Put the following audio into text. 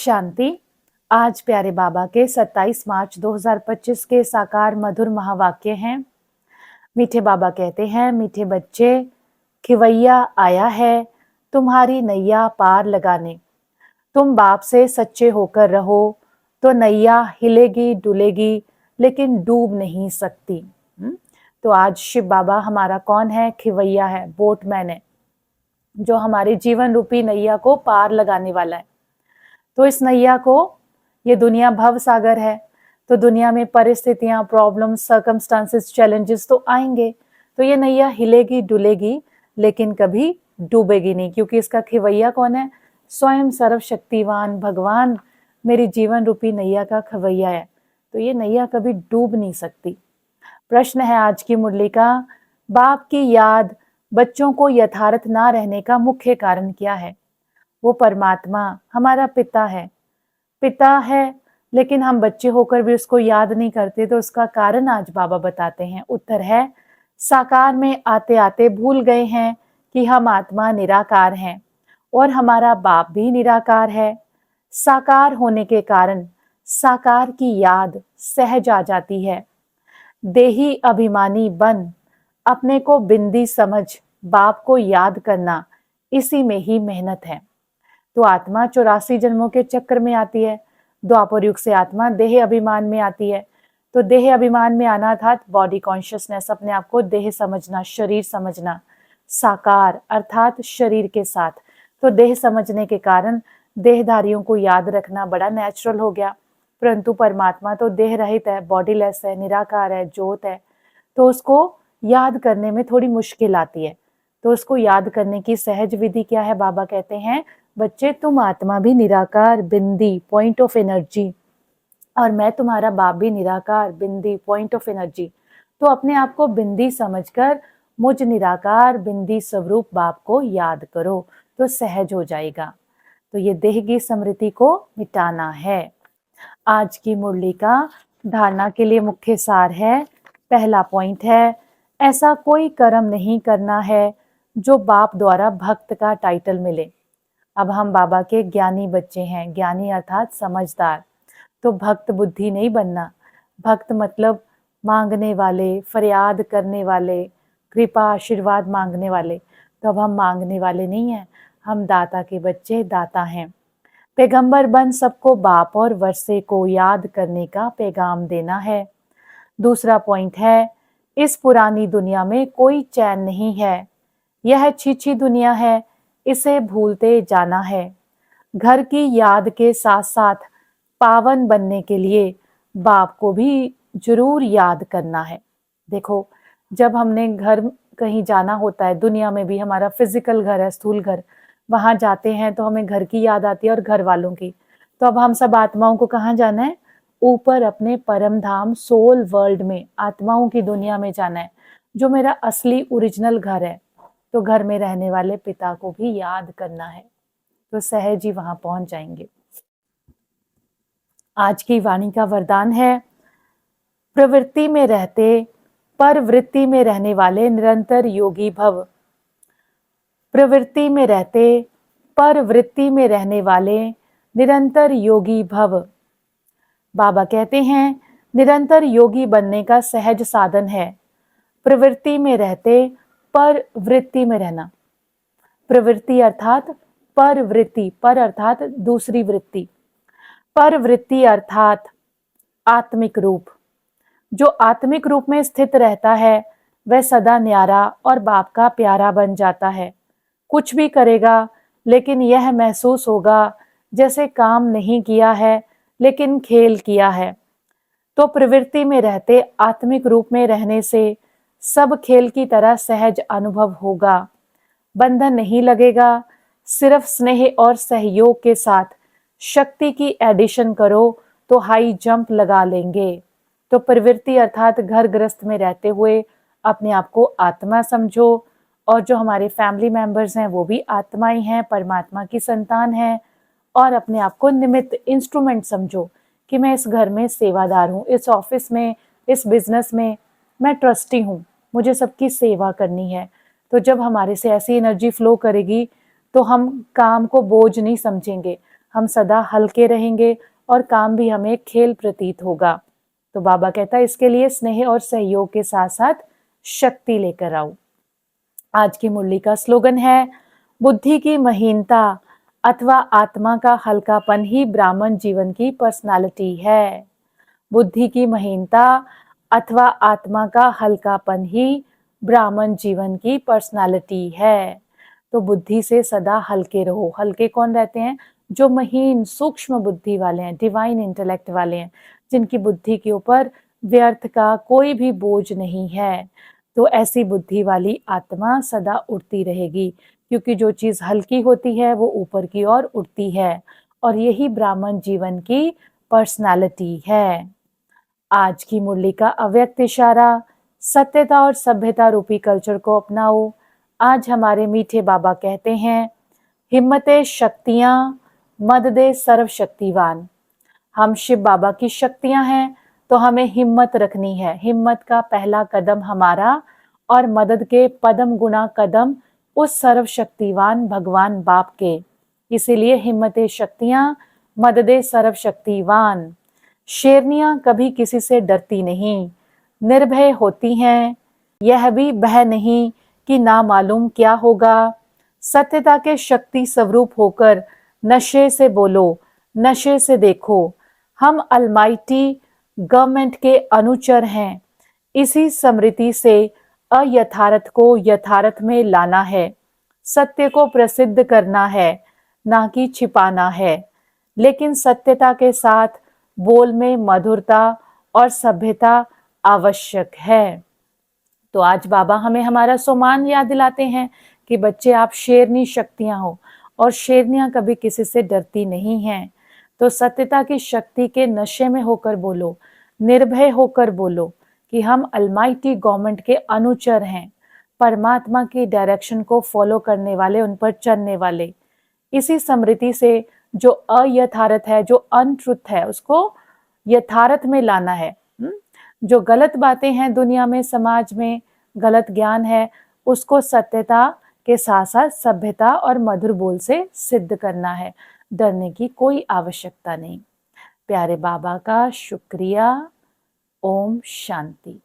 शांति। आज प्यारे बाबा के 27 मार्च 2025 के साकार मधुर महावाक्य हैं। मीठे बाबा कहते हैं, मीठे बच्चे, खिवैया आया है तुम्हारी नैया पार लगाने। तुम बाप से सच्चे होकर रहो तो नैया हिलेगी डुलेगी लेकिन डूब नहीं सकती। तो आज शिव बाबा हमारा कौन है? खिवैया है, बोटमैन है, जो हमारे जीवन रूपी नैया को पार लगाने वाला है। तो इस नैया को, ये दुनिया भव सागर है, तो दुनिया में परिस्थितियां, प्रॉब्लम्स, सर्कमस्टांसेस, चैलेंजेस तो आएंगे। तो ये नैया हिलेगी डुलेगी लेकिन कभी डूबेगी नहीं, क्योंकि इसका खिवैया कौन है? स्वयं सर्वशक्तिवान भगवान मेरी जीवन रूपी नैया का खिवैया है। तो ये नैया कभी डूब नहीं सकती। प्रश्न है आज की मुरली का, बाप की याद बच्चों को यथार्थ ना रहने का मुख्य कारण क्या है? वो परमात्मा हमारा पिता है लेकिन हम बच्चे होकर भी उसको याद नहीं करते। तो उसका कारण आज बाबा बताते हैं। उत्तर है, साकार में आते आते भूल गए हैं कि हम आत्मा निराकार हैं और हमारा बाप भी निराकार है। साकार होने के कारण साकार की याद सहज आ जाती है। देही अभिमानी बन अपने को बिंदी समझ बाप को याद करना, इसी में ही मेहनत है। तो आत्मा 84 जन्मों के चक्र में आती है। द्वापर युग से आत्मा देह अभिमान में आती है। तो देह अभिमान में आना अर्थात बॉडी कॉन्शियसनेस, अपने आप को देह समझना, शरीर समझना, साकार अर्थात शरीर के साथ। तो देह समझने के कारण देहधारियों को याद रखना बड़ा नेचुरल हो गया। परंतु परमात्मा तो देह रहित है, बॉडीलेस है, निराकार है, ज्योत है। तो उसको याद करने में थोड़ी मुश्किल आती है। तो उसको याद करने की सहज विधि क्या है? बाबा कहते हैं, बच्चे तुम आत्मा भी निराकार बिंदी पॉइंट ऑफ एनर्जी, और मैं तुम्हारा बाप भी निराकार बिंदी पॉइंट ऑफ एनर्जी। तो अपने आप को बिंदी समझकर मुझ निराकार बिंदी स्वरूप बाप को याद करो, तो सहज हो जाएगा। तो ये देह की स्मृति को मिटाना है। आज की मुरली का धारणा के लिए मुख्य सार है। पहला पॉइंट है, ऐसा कोई कर्म नहीं करना है जो बाप द्वारा भक्त का टाइटल मिले। अब हम बाबा के ज्ञानी बच्चे हैं, ज्ञानी अर्थात समझदार। तो भक्त बुद्धि नहीं बनना। भक्त मतलब मांगने वाले, फरियाद करने वाले, कृपा आशीर्वाद मांगने वाले। तो अब हम मांगने वाले नहीं हैं, हम दाता के बच्चे, दाता हैं। पैगंबर बन सबको बाप और वर्षे को याद करने का पैगाम देना है। दूसरा पॉइंट है, इस पुरानी दुनिया में कोई चैन नहीं है, यह छीछी दुनिया है, इसे भूलते जाना है। घर की याद के साथ साथ पावन बनने के लिए बाप को भी जरूर याद करना है। देखो, जब हमने घर कहीं जाना होता है, दुनिया में भी हमारा फिजिकल घर है, स्थूल घर, वहां जाते हैं तो हमें घर की याद आती है और घर वालों की। तो अब हम सब आत्माओं को कहाँ जाना है? ऊपर अपने परम धाम सोल वर्ल्ड में, आत्माओं की दुनिया में जाना है, जो मेरा असली ओरिजिनल घर है। तो घर में रहने वाले पिता को भी याद करना है, तो सहज ही वहां पहुंच जाएंगे। आज की वाणी का वरदान है, प्रवृत्ति में रहते पर वृत्ति में रहने वाले निरंतर योगी भव। प्रवृत्ति में रहते पर वृत्ति में रहने वाले निरंतर योगी भव। बाबा कहते हैं, निरंतर योगी बनने का सहज साधन है प्रवृत्ति में रहते पर वृत्ति में रहना। प्रवृत्ति अर्थात पर वृत्ति, पर अर्थात दूसरी वृत्ति, पर वृत्ति अर्थात आत्मिक रूप। जो आत्मिक रूप में स्थित रहता है वह सदा न्यारा और बाप का प्यारा बन जाता है। कुछ भी करेगा लेकिन यह महसूस होगा जैसे काम नहीं किया है लेकिन खेल किया है। तो प्रवृत्ति में रहते आत्मिक रूप में रहने से सब खेल की तरह सहज अनुभव होगा। बंधन नहीं लगेगा, सिर्फ स्नेह और सहयोग के साथ शक्ति की एडिशन करो तो हाई जंप लगा लेंगे। तो प्रवृत्ति अर्थात घर गृहस्थ में रहते हुए अपने आप को आत्मा समझो, और जो हमारे फैमिली मेंबर्स हैं वो भी आत्माएं हैं, परमात्मा की संतान हैं, और अपने आप को निमित्त इंस्ट्रूमेंट समझो कि मैं इस घर में सेवादार हूँ, इस ऑफिस में, इस बिजनेस में मैं ट्रस्टी हूँ, मुझे सबकी सेवा करनी है। तो जब हमारे से ऐसी एनर्जी फ्लो करेगी तो हम काम को बोझ नहीं समझेंगे, हम सदा हल्के रहेंगे और काम भी हमें खेल प्रतीत होगा। तो बाबा कहता है इसके लिए स्नेह और सहयोग के साथ साथ शक्ति लेकर आओ। आज की मुरली का स्लोगन है, बुद्धि की महीनता अथवा आत्मा का हल्कापन ही ब्राह्मण जीवन की पर्सनालिटी है। बुद्धि की महीनता अथवा आत्मा का हल्कापन ही ब्राह्मण जीवन की पर्सनालिटी है। तो बुद्धि से सदा हल्के रहो। हल्के कौन रहते हैं? जो महीन सूक्ष्म बुद्धि वाले हैं, डिवाइन इंटेलेक्ट वाले हैं, जिनकी बुद्धि के ऊपर व्यर्थ का कोई भी बोझ नहीं है। तो ऐसी बुद्धि वाली आत्मा सदा उड़ती रहेगी, क्योंकि जो चीज हल्की होती है वो ऊपर की ओर उड़ती है, और यही ब्राह्मण जीवन की पर्सनालिटी है। आज की मुरली का अव्यक्त इशारा, सत्यता और सभ्यता रूपी कल्चर को अपनाओ। आज हमारे मीठे बाबा कहते हैं, हिम्मते शक्तियां मददे सर्वशक्तिवान। हम शिव बाबा की शक्तियां हैं, तो हमें हिम्मत रखनी है। हिम्मत का पहला कदम हमारा, और मदद के पदम गुना कदम उस सर्वशक्तिवान भगवान बाप के। इसीलिए हिम्मते शक्तियां मददे सर्वशक्तिवान। शेरनियां कभी किसी से डरती नहीं, निर्भय होती हैं, यह भी भय नहीं कि ना मालूम क्या होगा। सत्यता के शक्ति स्वरूप होकर नशे से बोलो, नशे से देखो। हम अलमाइटी गवर्नमेंट के अनुचर हैं। इसी स्मृति से अयथार्थ को यथार्थ में लाना है। सत्य को प्रसिद्ध करना है, ना कि छिपाना है। लेकिन सत्यता के साथ बोल में मधुरता और सभ्यता आवश्यक है। तो आज बाबा हमें हमारा सोमान याद दिलाते हैं कि बच्चे, आप शेरनी शक्तियां हो, और शेरनियां कभी किसी से डरती नहीं हैं। तो सत्यता की शक्ति के नशे में होकर बोलो, निर्भय होकर बोलो कि हम अलमाइटी गवर्नमेंट के अनुचर हैं, परमात्मा की डायरेक्शन को फॉलो करने वाले, उन पर चलने वाले। इसी स्मृति से जो अयथार्थ है, जो अनट्रुथ है, उसको यथार्थ में लाना है। जो गलत बातें हैं दुनिया में, समाज में, गलत ज्ञान है, उसको सत्यता के साथ साथ सभ्यता और मधुर बोल से सिद्ध करना है। डरने की कोई आवश्यकता नहीं। प्यारे बाबा का शुक्रिया। ओम शांति।